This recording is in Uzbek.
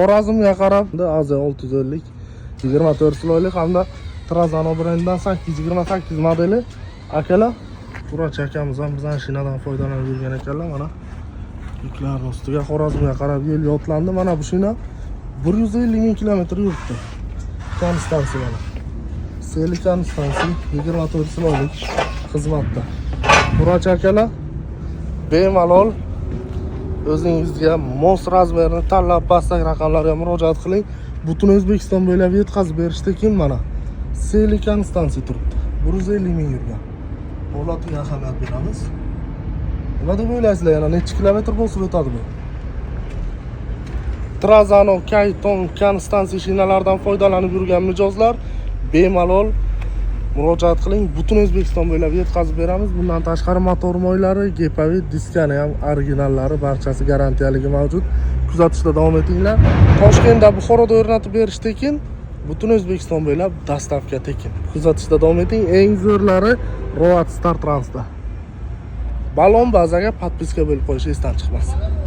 Xorazmga qarab AZ 650 24 siloylik hamda Trazano brendidan 828 modeli akalar. Qurach akamiz ham bizdan shinadan foydalanib yurgan ekanlar. Mana yuklarning ustiga Xorazmga qarab yo'l yotlandi. Mana bu shina 150 ming kilometr yuribdi. Konstansiya mana. Selik konstansiya 24 siloylik xizmatda. Qurach akalar bemalol o'zingizga mos razmerni tanlab pastak raqamlarga murojaat qiling. Butun O'zbekiston bo'ylab yetkazib berishda kim mana Selik konstansiya turibdi. 150 ming yurgan. Holatiga ahamiyat beramiz. Nima deb o'ylaysizlar, yana necha kilometr bosib o'tadi bu? Trazano, Kayton, konstansiya shinalardan foydalanib yurgan mijozlar bemalol murojaat qiling. Butun O'zbekiston bo'ylab yetkazib beramiz. Bundan tashqari motor moylari, gepavi, diskani ham originallari barchasi garantiyaligi mavjud. Kuzatishda davom etinglar. Toshkentda, Buxoroda o'rnatib berish tekin, butun O'zbekiston bo'ylab dastavka tekin. Kuzatishda davom eting. Eng zo'rlari Road Star Transda. Balon bazaga podpiska bo'lib qo'yish esdan chiqmasin.